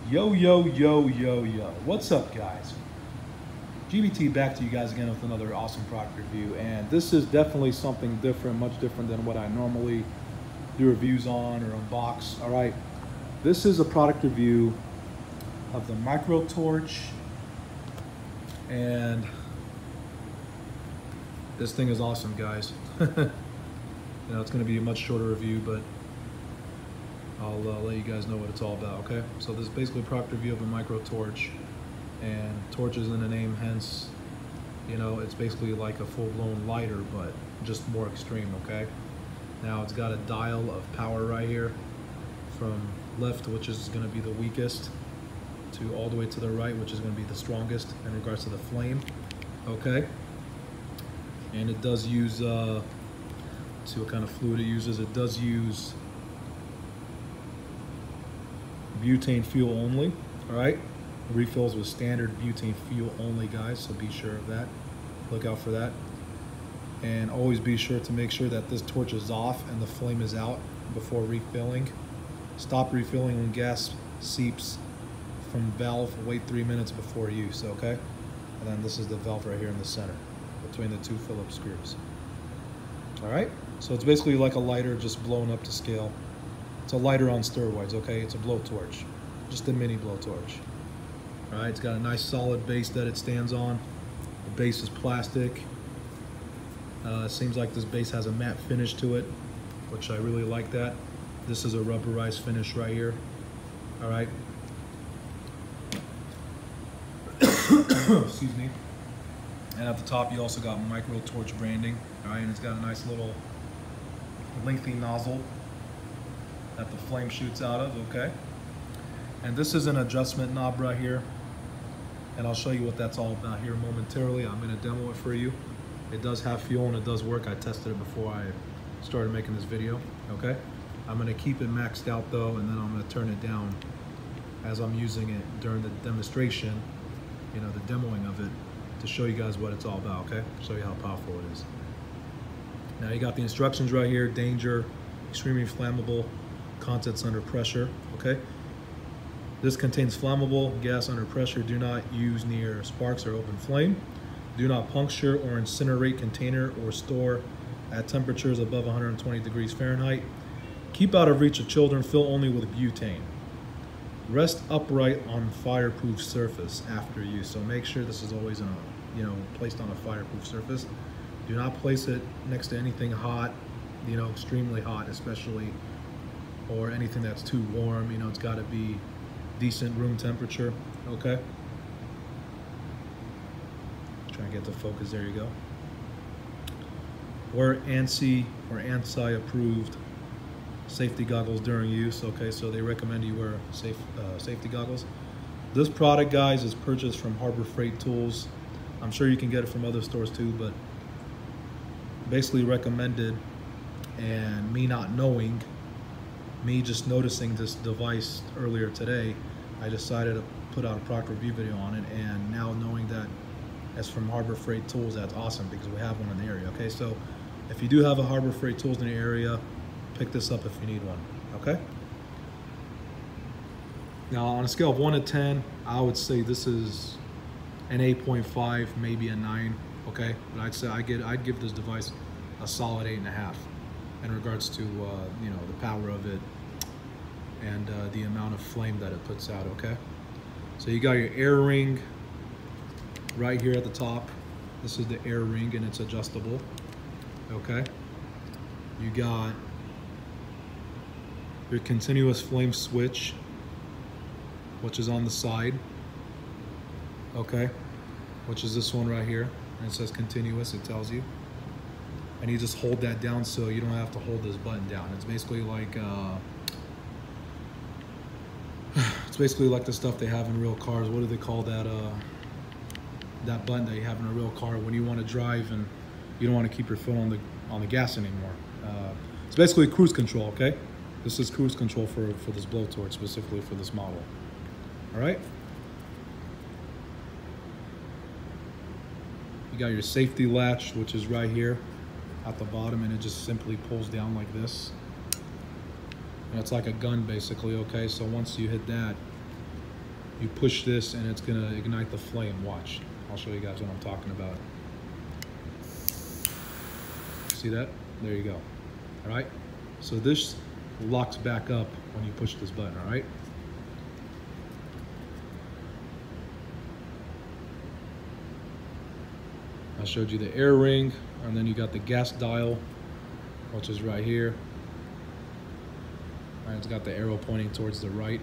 Yo, yo, yo, yo, yo. What's up, guys? GBT back to you guys again with another awesome product review. And this is definitely something different, much different than what I normally do reviews on or unbox. All right. This is a product review of the Micro Torch. And this thing is awesome, guys. It's going to be a much shorter review, but I'll let you guys know what it's all about, okay? So this is basically a product review of a Micro Torch, and torch is in the name, hence, it's basically like a full-blown lighter, but just more extreme, okay? Now it's got a dial of power right here from left, which is going to be the weakest, to all the way to the right, which is going to be the strongest in regards to the flame, okay? And it does use, see what kind of fluid it uses. It does use butane fuel only, all right? Refills with standard butane fuel only, guys, so be sure of that. Look out for that. And always be sure to make sure that this torch is off and the flame is out before refilling. Stop refilling when gas seeps from valve. Wait 3 minutes before use, okay? And then this is the valve right here in the center between the two Phillips screws. All right, so it's basically like a lighter just blown up to scale. It's a lighter on steroids, okay? It's a blowtorch, just a mini blowtorch. All right, it's got a nice solid base that it stands on. The base is plastic. It seems like this base has a matte finish to it, which I really like that. This is a rubberized finish right here, all right? Excuse me. And at the top, you also got Micro Torch branding, all right? And it's got a nice little lengthy nozzle that the flame shoots out of, okay? And this is an adjustment knob right here, and I'll show you what that's all about here momentarily. I'm gonna demo it for you. It does have fuel and it does work. I tested it before I started making this video, okay? I'm gonna keep it maxed out though, and then I'm gonna turn it down as I'm using it during the demonstration, the demoing of it, to show you guys what it's all about, okay? Show you how powerful it is. Now you got the instructions right here: danger, extremely flammable, contents under pressure, okay? This contains flammable gas under pressure. Do not use near sparks or open flame. Do not puncture or incinerate container or store at temperatures above 120 degrees Fahrenheit. Keep out of reach of children. Fill only with butane. Rest upright on fireproof surface after use. So make sure this is always placed on a fireproof surface. Do not place it next to anything hot, extremely hot especially, or anything that's too warm. It's got to be decent room temperature, okay? Try and get the focus, there you go. Wear ANSI or ANSI approved safety goggles during use, okay? So they recommend you wear safety goggles. This product, guys, is purchased from Harbor Freight Tools. I'm sure you can get it from other stores too, but basically recommended. And me not knowing, me just noticing this device earlier today, I decided to put out a product review video on it, and now knowing that it's from Harbor Freight Tools, that's awesome because we have one in the area, okay? So if you do have a Harbor Freight Tools in the area, pick this up if you need one, okay? Now on a scale of 1 to 10, I would say this is an 8.5, maybe a 9, okay? But I'd say I'd give this device a solid 8.5 in regards to the power of it and the amount of flame that it puts out, okay? So you got your air ring right here at the top. This is the air ring and it's adjustable, okay? You got your continuous flame switch, which is on the side, okay? Which is this one right here, and it says continuous, it tells you. And you just hold that down so you don't have to hold this button down. It's basically like the stuff they have in real cars. What do they call that? That button that you have in a real car when you want to drive and you don't want to keep your foot on the gas anymore. It's basically cruise control. Okay, this is cruise control for this blowtorch, specifically for this model. All right. You got your safety latch, which is right here at the bottom, and it just simply pulls down like this. And it's like a gun basically, okay? So once you hit that, you push this and it's gonna ignite the flame. Watch, I'll show you guys what I'm talking about. See that? There you go. All right, so this locks back up when you push this button. All right. I showed you the air ring, and then you got the gas dial, which is right here. And it's got the arrow pointing towards the right,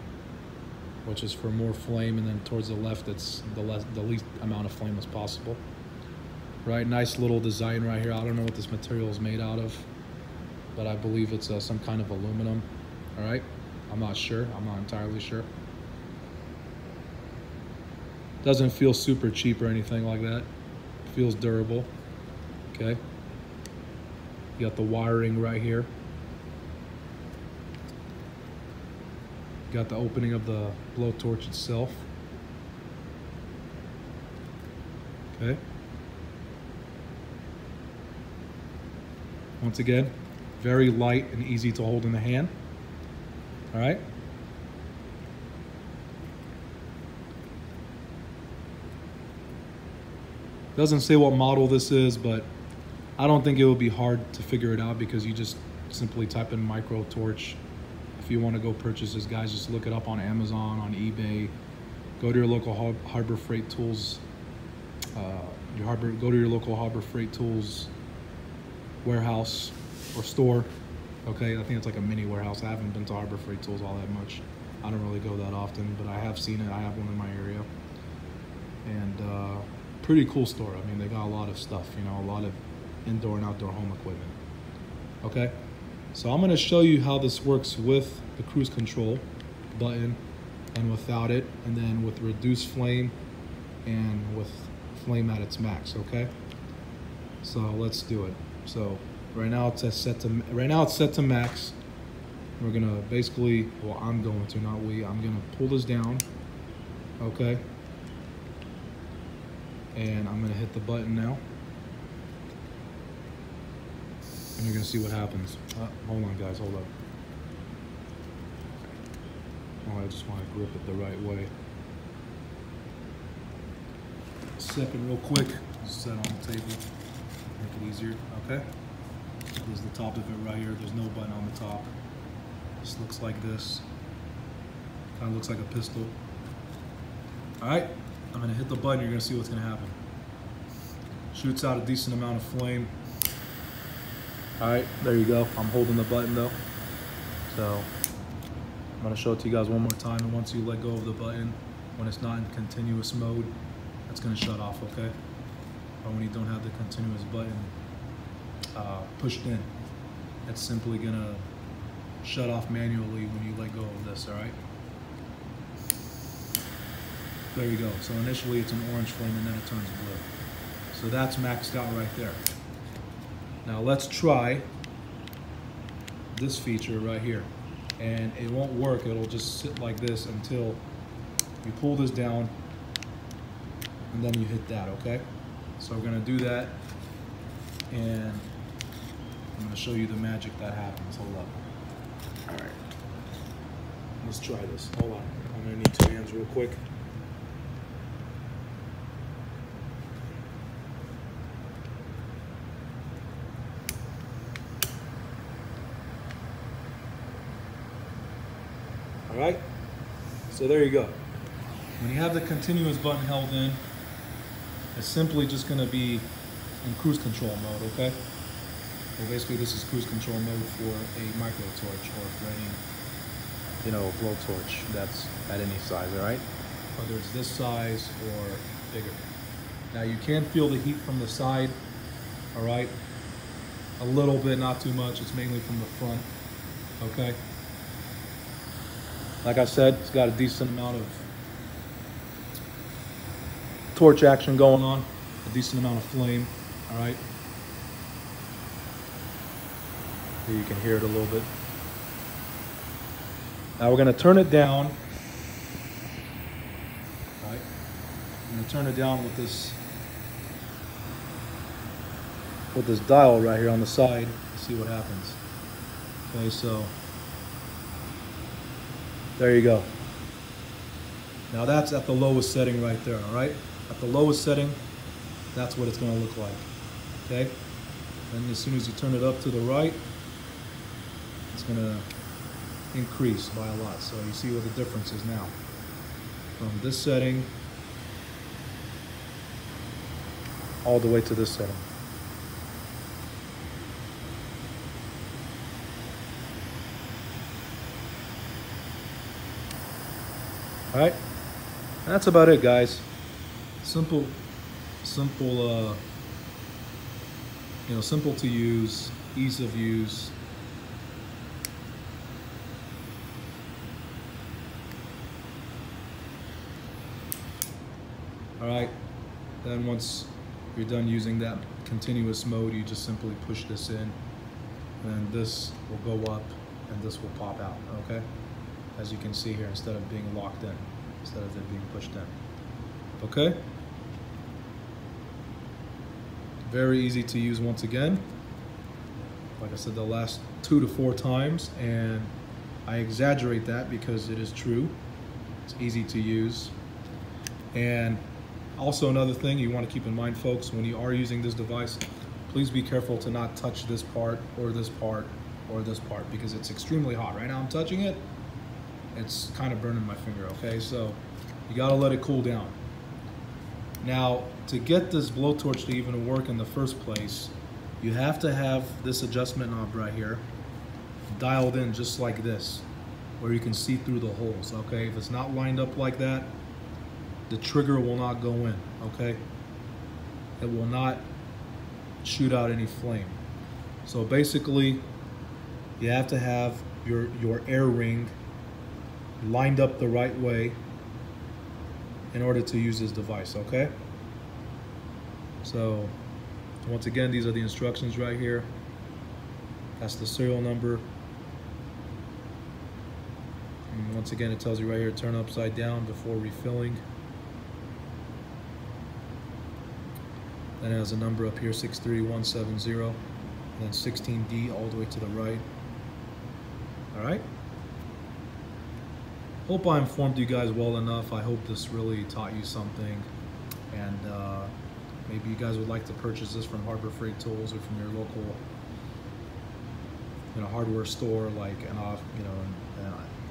which is for more flame, and then towards the left, it's the least amount of flame as possible. Right, nice little design right here. I don't know what this material is made out of, but I believe it's some kind of aluminum. All right, I'm not sure. I'm not entirely sure. Doesn't feel super cheap or anything like that. Feels durable. Okay. You got the wiring right here. You got the opening of the blowtorch itself. Okay. Once again, very light and easy to hold in the hand. All right. Doesn't say what model this is, but I don't think it will be hard to figure it out because you just simply type in micro torch. If you want to go purchase this, guys, just look it up on Amazon, on eBay. Go to your local Harbor Freight Tools. Go to your local Harbor Freight Tools warehouse or store. Okay, I think it's like a mini warehouse. I haven't been to Harbor Freight Tools all that much. I don't really go that often, but I have seen it. I have one in my area, and pretty cool store. I mean, they got a lot of stuff, you know, a lot of indoor and outdoor home equipment. Okay, so I'm going to show you how this works with the cruise control button and without it, and then with reduced flame and with flame at its max. Okay, so let's do it. So right now it's set to max. We're gonna basically, well, I'm going to, not we. I'm gonna pull this down. Okay. And I'm gonna hit the button now, and you're gonna see what happens. Hold on, guys, hold up. Oh, I just want to grip it the right way. Second, real quick, set on the table, make it easier. Okay, this is the top of it right here. There's no button on the top. This looks like this. Kind of looks like a pistol. All right. I'm gonna hit the button, you're gonna see what's gonna happen. Shoots out a decent amount of flame. All right, there you go. I'm holding the button though. So I'm gonna show it to you guys one more time, and once you let go of the button, when it's not in continuous mode, it's gonna shut off, okay? Or when you don't have the continuous button pushed in, it's simply gonna shut off manually when you let go of this, all right? There you go. So initially it's an orange flame and then it turns blue. So that's maxed out right there. Now let's try this feature right here. And it won't work. It'll just sit like this until you pull this down and then you hit that, okay? So we're gonna do that, and I'm gonna show you the magic that happens. Hold up. All right. Let's try this. Hold on. I'm gonna need 2 hands real quick. All right, so there you go. When you have the continuous button held in, it's simply just gonna be in cruise control mode, okay? Well, basically this is cruise control mode for a micro torch or for any, you know, blowtorch that's at any size, all right? Whether it's this size or bigger. Now you can feel the heat from the side, all right? A little bit, not too much. It's mainly from the front, okay? Like I said, it's got a decent amount of torch action going on, a decent amount of flame, all right? Here you can hear it a little bit. Now we're gonna turn it down, all right? I'm gonna turn it down with this dial right here on the side to see what happens. Okay, so there you go. Now that's at the lowest setting right there, all right? At the lowest setting, that's what it's gonna look like, okay? And as soon as you turn it up to the right, it's gonna increase by a lot. So you see what the difference is now. From this setting all the way to this setting. All right, that's about it, guys. Simple, you know, simple to use, ease of use. All right, then once you're done using that continuous mode, you just simply push this in, and this will go up and this will pop out, okay? As you can see here, instead of being locked in, instead of it being pushed in, okay? Very easy to use once again. Like I said, the last 2 to 4 times, and I exaggerate that because it is true. It's easy to use. And also another thing you want to keep in mind, folks, when you are using this device, please be careful to not touch this part or this part or this part, because it's extremely hot. Right now I'm touching it, it's kind of burning my finger, okay? So you gotta let it cool down. Now, to get this blowtorch to even work in the first place, you have to have this adjustment knob right here dialed in just like this, where you can see through the holes, okay? If it's not lined up like that, the trigger will not go in, okay? It will not shoot out any flame. So basically, you have to have your air ring lined up the right way in order to use this device, okay? So once again, these are the instructions right here. That's the serial number. And once again, it tells you right here, turn upside down before refilling. Then it has a number up here, 63170, and then 16D all the way to the right. All right? Hope I informed you guys well enough. I hope this really taught you something, and maybe you guys would like to purchase this from Harbor Freight Tools or from your local, you know, hardware store, like I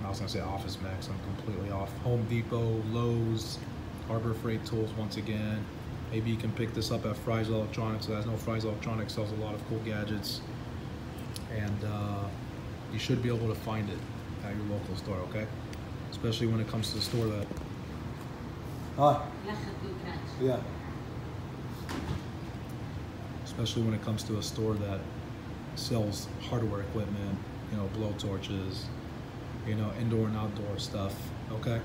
was gonna say Office Max. I'm completely off. Home Depot, Lowe's, Harbor Freight Tools. Once again, maybe you can pick this up at Fry's Electronics. I know Fry's Electronics sells a lot of cool gadgets, and you should be able to find it at your local store, okay? Especially when it comes to the store that... Yeah. Especially when it comes to a store that sells hardware equipment, you know, blow torches, you know, indoor and outdoor stuff, okay?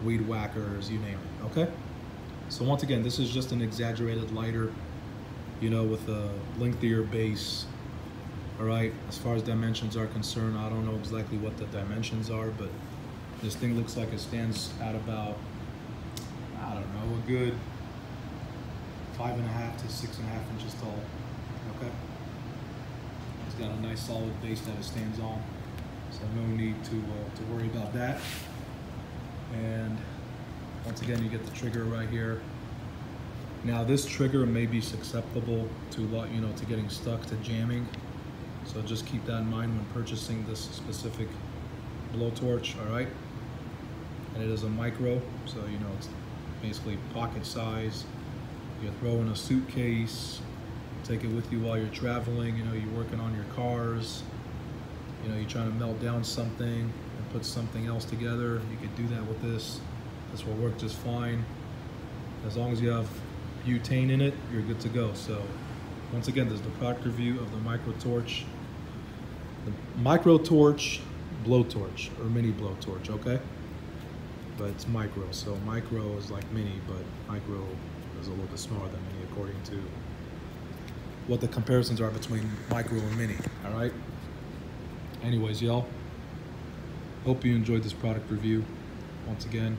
Weed whackers, you name it, okay? So once again, this is just an exaggerated lighter, you know, with a lengthier base. All right, as far as dimensions are concerned, I don't know exactly what the dimensions are, but this thing looks like it stands at about, I don't know, a good 5.5 to 6.5 inches tall, okay? It's got a nice solid base that it stands on, so no need to worry about that. And once again, you get the trigger right here. Now this trigger may be susceptible to, you know, to getting stuck, to jamming. So just keep that in mind when purchasing this specific blowtorch, all right? And it is a micro, so you know it's basically pocket size. You throw in a suitcase, take it with you while you're traveling. You know, you're working on your cars. You know, you're trying to melt down something and put something else together. You could do that with this. This will work just fine. As long as you have butane in it, you're good to go. So once again, this is the product review of the MicroTorch. The MicroTorch blowtorch, or mini blowtorch, okay? But it's micro, so micro is like mini, but micro is a little bit smaller than mini according to what the comparisons are between micro and mini, all right? Anyways, y'all, hope you enjoyed this product review. Once again,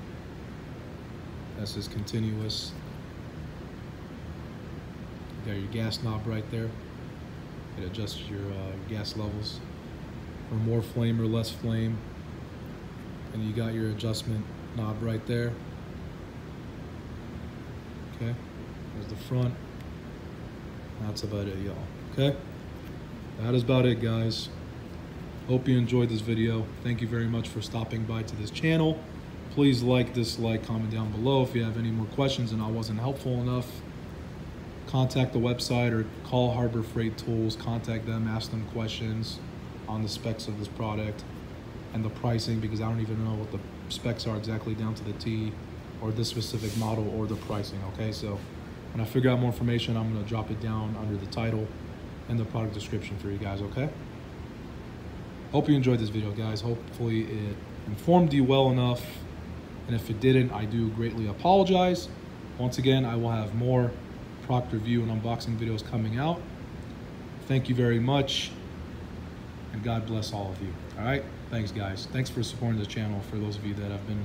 this is continuous. You got your gas knob right there. It adjusts your gas levels for more flame or less flame. and you got your adjustment knob right there. Okay, there's the front. That's about it, y'all. Okay, that is about it, guys. Hope you enjoyed this video. Thank you very much for stopping by to this channel. Please like, dislike, comment down below if you have any more questions and I wasn't helpful enough. Contact the website or call Harbor Freight Tools. Contact them, ask them questions on the specs of this product and the pricing, because I don't even know what the specs are exactly down to the T, or this specific model or the pricing. Okay, so when I figure out more information, I'm going to drop it down under the title and the product description for you guys. Okay, hope you enjoyed this video, guys. Hopefully it informed you well enough, and if it didn't, I do greatly apologize. Once again, I will have more product review and unboxing videos coming out. Thank you very much, and God bless all of you. All right, thanks, guys. Thanks for supporting this channel. For those of you that have been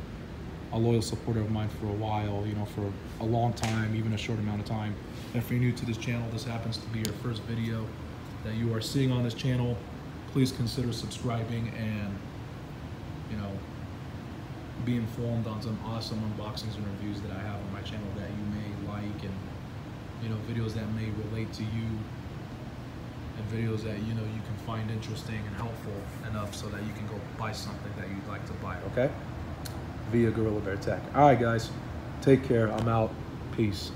a loyal supporter of mine for a while, you know, for a long time, even a short amount of time. And if you're new to this channel, this happens to be your first video that you are seeing on this channel, please consider subscribing and, you know, be informed on some awesome unboxings and reviews that I have on my channel that you may like, and, you know, videos that may relate to you, and videos that, you know, you can find interesting and helpful enough so that you can go buy something that you'd like to buy. Okay, via Gorilla Bear Tech. All right, guys, take care. I'm out. Peace.